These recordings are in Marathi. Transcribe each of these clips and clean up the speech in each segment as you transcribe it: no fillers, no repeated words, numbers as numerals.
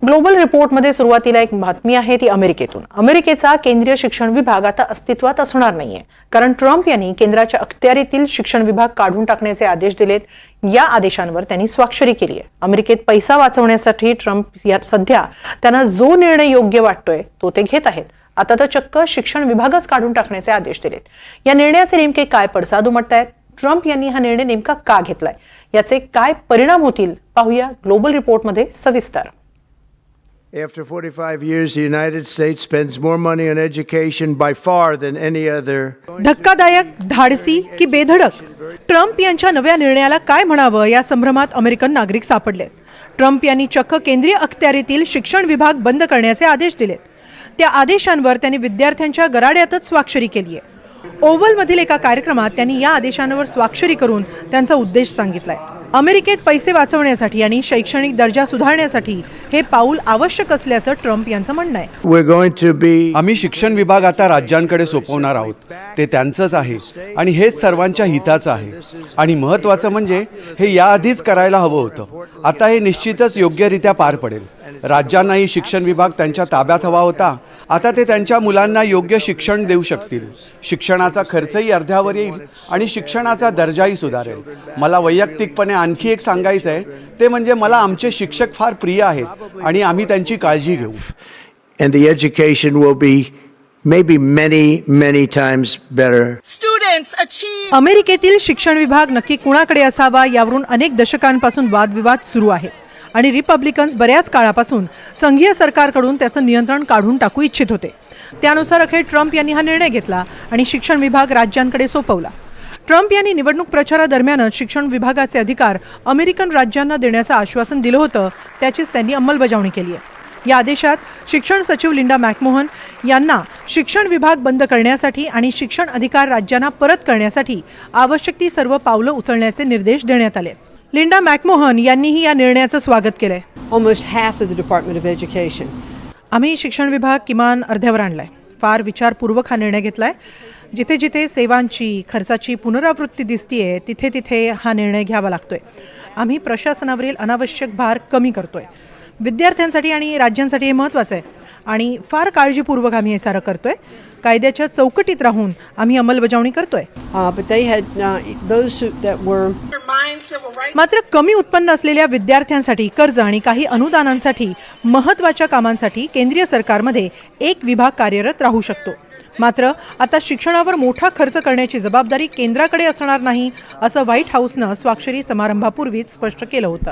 ग्लोबल रिपोर्टमध्ये सुरुवातीला एक बातमी आहे ती अमेरिकेतून। अमेरिकेचा केंद्रीय शिक्षण विभाग आता अस्तित्वात असणार नाहीये, कारण ट्रम्प यांनी केंद्राच्या अखत्यारीतील शिक्षण विभाग काढून टाकण्याचे आदेश दिलेत। या आदेशांवर त्यांनी स्वाक्षरी केली आहे। अमेरिकेत पैसा वाचवण्यासाठी ट्रम्प सध्या त्यांना जो निर्णय योग्य वाटतोय तो ते घेत आहेत। आता तर चक्क शिक्षण विभागच काढून टाकण्याचे आदेश दिलेत। या निर्णयाचे नेमके काय पडसाद उमटतायत? ट्रम्प यांनी हा निर्णय नेमका का घेतलाय? याचे काय परिणाम होतील पाहूया ग्लोबल रिपोर्टमध्ये सविस्तर। After 45 years, the United States spends more money on education by far than any other. धक्कादायक, धाडसी की बेधडक? ट्रम्प यांच्या नव्या निर्णयाला काय म्हणावं या संभ्रमात अमेरिकन नागरिक सापडलेत। ट्रम्प यांनी चक्क केंद्रीय अखत्यारीतील शिक्षण विभाग बंद करण्याचे आदेश दिलेत। त्या आदेशांवर त्यांनी विद्यार्थ्यांच्या गराड्यातच स्वाक्षरी केली आहे। ओव्हलमधील एका कार्यक्रमात त्यांनी या आदेशांवर स्वाक्षरी करून त्यांचा उद्देश सांगितलाय। अमेरिकेत पैसे वाचवण्यासाठी आणि शैक्षणिक दर्जा सुधारण्यासाठी हे पाऊल आवश्यक असल्याचं ट्रम्प यांचं म्हणणं आहे। आम्ही शिक्षण विभाग आता राज्यांकडे सोपवणार आहोत। ते त्यांचंच आहे आणि हेच सर्वांच्या हिताचं आहे। आणि महत्त्वाचं म्हणजे हे याआधीच करायला हवं होतं। आता हे निश्चितच योग्यरित्या पार पडेल। राज्यांनाही शिक्षण विभाग त्यांच्या ताब्यात हवा होता। आता ते त्यांच्या मुलांना योग्य शिक्षण देऊ शकतील। शिक्षणाचा खर्चही अर्ध्यावर येईल आणि शिक्षणाचा दर्जाही सुधारेल। मला वैयक्तिकपणे आणखी एक सांगायचं आहे, ते म्हणजे मला आमचे शिक्षक फार प्रिय आहेत आणि आम्ही त्यांची काळजी घेऊ। And the education will be maybe many times better. अमेरिकेतील शिक्षण विभाग नक्की कुणाकडे असावा यावरून अनेक दशकांपासून वादविवाद सुरू आहेत आणि रिपब्लिकन्स बऱ्याच काळापासून संघीय सरकारकडून त्याचं नियंत्रण काढून टाकू इच्छित होते। त्यानुसार अखेर ट्रम्प यांनी हा निर्णय घेतला आणि शिक्षण विभाग राज्यांकडे सोपवला। ट्रम्प यांनी निवडणूक प्रचारादरम्यानच शिक्षण विभागाचे अधिकार अमेरिकन राज्यांना देण्याचं आश्वासन दिलं होतं, त्याचीच त्यांनी अंमलबजावणी केली आहे। या आदेशात शिक्षण सचिव लिंडा मॅकमोहन यांना शिक्षण विभाग बंद करण्यासाठी आणि शिक्षण अधिकार राज्यांना परत करण्यासाठी आवश्यक ती सर्व पावलं उचलण्याचे निर्देश देण्यात आले। लिंडा मॅकमोहन यांनीही या निर्णयाचं स्वागत केलंय। Almost half of the Department of Education. आम्ही शिक्षण विभाग किमान अर्ध्यावर आणलाय। फार विचारपूर्वक हा निर्णय घेतलाय। जिथे जिथे सेवांची खर्चाची पुनरावृत्ती दिसतीये तिथे तिथे हा निर्णय घ्यावा लागतोय। आम्ही प्रशासनावरील अनावश्यक भार कमी करतोय। विद्यार्थ्यांसाठी आणि राज्यांसाठी हे महत्त्वाचं आहे आणि फार काळजीपूर्वक आम्ही हे सारं करतोय। कायद्याच्या चौकटीत राहून आम्ही अंमलबजावणी करतोय। But they had those that were. मात्र कमी उत्पन्न असलेल्या विद्यार्थ्यांसाठी कर्ज आणि काही अनुदानांसाठी महत्त्वाच्या कामांसाठी केंद्रीय सरकारमध्ये एक विभाग कार्यरत राहू शकतो। मात्र आता शिक्षणावर मोठा खर्च करण्याची जबाबदारी केंद्राकडे असणार नाही, असं व्हाईट हाऊसनं स्वाक्षरी समारंभापूर्वीच स्पष्ट केलं होतं।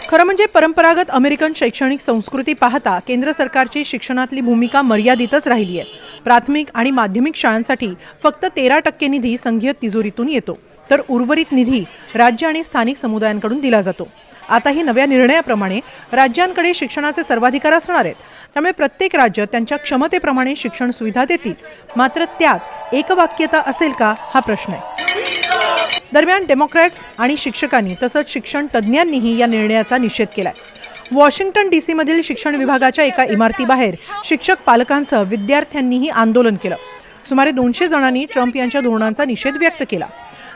खरं म्हणजे परंपरागत अमेरिकन शैक्षणिक संस्कृती पाहता केंद्र सरकारची शिक्षणातली भूमिका मर्यादितच राहिली आहे। प्राथमिक आणि माध्यमिक शाळांसाठी फक्त 13% निधी संघीय तिजोरीतून येतो, तर उर्वरित निधी राज्य आणि स्थानिक समुदायांकडून दिला जातो। आता ही नव्या निर्णयाप्रमाणे राज्यांकडे शिक्षणाचे सर्वाधिकार असणार आहेत, त्यामुळे प्रत्येक राज्य त्यांच्या क्षमतेप्रमाणे शिक्षण सुविधा देतील। मात्र त्यात एकवाक्यता असेल का हा प्रश्न आहे। दरम्यान डेमोक्रॅट्स आणि शिक्षकांनी तसंच शिक्षण तज्ज्ञांनीही या निर्णयाचा निषेध केलाय। वॉशिंग्टन DC मधील शिक्षण विभागाच्या एका इमारतीबाहेर शिक्षक पालकांसह विद्यार्थ्यांनीही आंदोलन केलं। सुमारे 200 जणांनी ट्रम्प यांच्या धोरणांचा निषेध व्यक्त केला,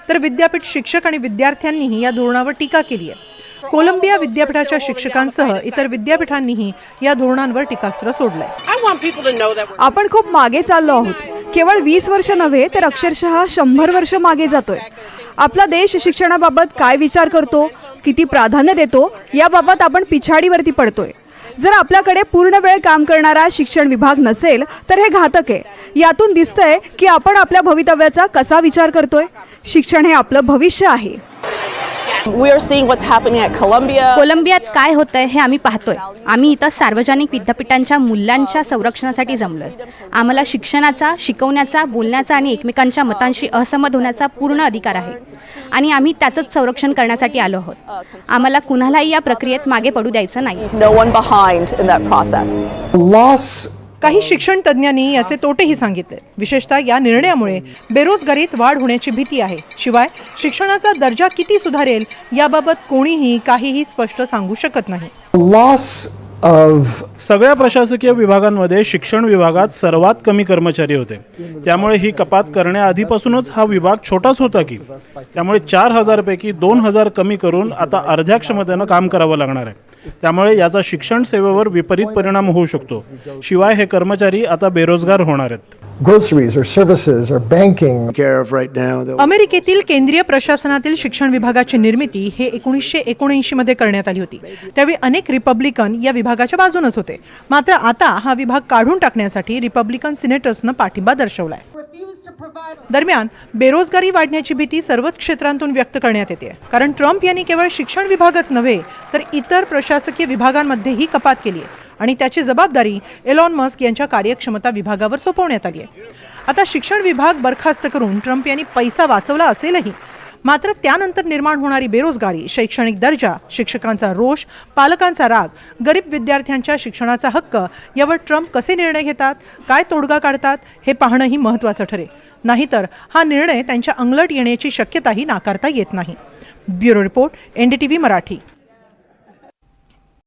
तर विद्यापीठ शिक्षक आणि विद्यार्थ्यांनीही या धोरणावर टीका केली आहे। कोलंबिया विद्यापीठाच्या शिक्षकांसह इतर विद्यापीठांनीही या धोरणांवर टीकास्त्र सोडलंय। आपण खूप मागे चाललो आहोत। केवळ 20 वर्ष नव्हे तर अक्षरशः 100 वर्ष मागे जातोय। आपला देश शिक्षणाबाबत काय विचार करतो, किती प्राधान्य देतो याबाबत आपण पिछाडीवरती पडतोय। जर आपल्याकडे पूर्ण वेळ काम करणारा शिक्षण विभाग नसेल तर हे घातक आहे। यातून दिसतंय की आपण आपल्या भवितव्याचा कसा विचार करतोय। शिक्षण हे आपलं भविष्य आहे। We are seeing what's happening at Columbia. कोलंबियात काय होतंय हे आम्ही पाहतोय। आम्ही इथं सार्वजनिक विद्यापीठांच्या मूल्यांच्या संरक्षणासाठी जमलोय। आम्हाला शिक्षणाचा, शिकवण्याचा, बोलण्याचा आणि एकमेकांच्या मतांशी असहमत होण्याचा पूर्ण अधिकार आहे आणि आम्ही त्याचंच संरक्षण करण्यासाठी आलो आहोत। आम्हाला कुणालाही या प्रक्रियेत मागे पडू द्यायचं नाही। No one behind in that process. काही शिक्षण तज्ज्ञांनी याचे तोटेही सांगितले। विशेषतः या निर्णयामुळे बेरोजगारीत वाढ होण्याची भीती आहे। शिवाय शिक्षणाचा दर्जा किती सुधारेल याबाबत कोणीही काहीही स्पष्ट सांगू शकत नाही। सगळ्या प्रशासकीय विभागांमध्ये शिक्षण विभागात सर्वात कमी कर्मचारी होते, त्यामुळे ही कपात करण्याआधीपासूनच हा विभाग छोटाच होता की त्यामुळे 4000 पैकी 2000 कमी करून आता अर्ध्या क्षमतेनं काम करावं लागणार आहे। त्यामुळे याचा शिक्षण सेवेवर विपरीत परिणाम होऊ शकतो. शिवाय हे कर्मचारी आता बेरोजगार होणार आहेत. groceries or services or banking. Care of right now. that- अमेरिकेतील केंद्रीय प्रशासनातील शिक्षण विभागाची निर्मिती हे 1979 मध्ये करण्यात आली होती. त्यावेळी अनेक रिपब्लिकन या विभागाच्या बाजूनच होते. मात्र आता हा विभाग काढून टाकण्यासाठी रिपब्लिकन सिनेटर्सनं पाठिंबा दर्शवलाय. दरम्यान बेरोजगारी वाढण्याची भीती सर्वच क्षेत्रांतून व्यक्त करण्यात येते. कारण ट्रम्प यांनी केवळ शिक्षण विभागच नव्हे तर इतर प्रशासकीय विभागांमध्येही कपात केली आहे आणि त्याची जबाबदारी एलॉन मस्क यांच्या कार्यक्षमता विभागावर सोपवण्यात आली आहे. आता शिक्षण विभाग बरखास्त करून ट्रम्प यांनी पैसा वाचवला असेलही, मात्र त्यानंतर निर्माण होणारी बेरोजगारी, शैक्षणिक दर्जा, शिक्षकांचा रोष, पालकांचा राग, गरीब विद्यार्थ्यांच्या शिक्षणाचा हक्क यावर ट्रम्प कसे निर्णय घेतात, काय तोडगा काढतात हे पाहणंही महत्त्वाचं ठरेल. नाहीतर हा निर्णय त्यांच्या अंगलट येण्याची शक्यताही नाकारता येत नाही. Bureau report, NDTV Marathi.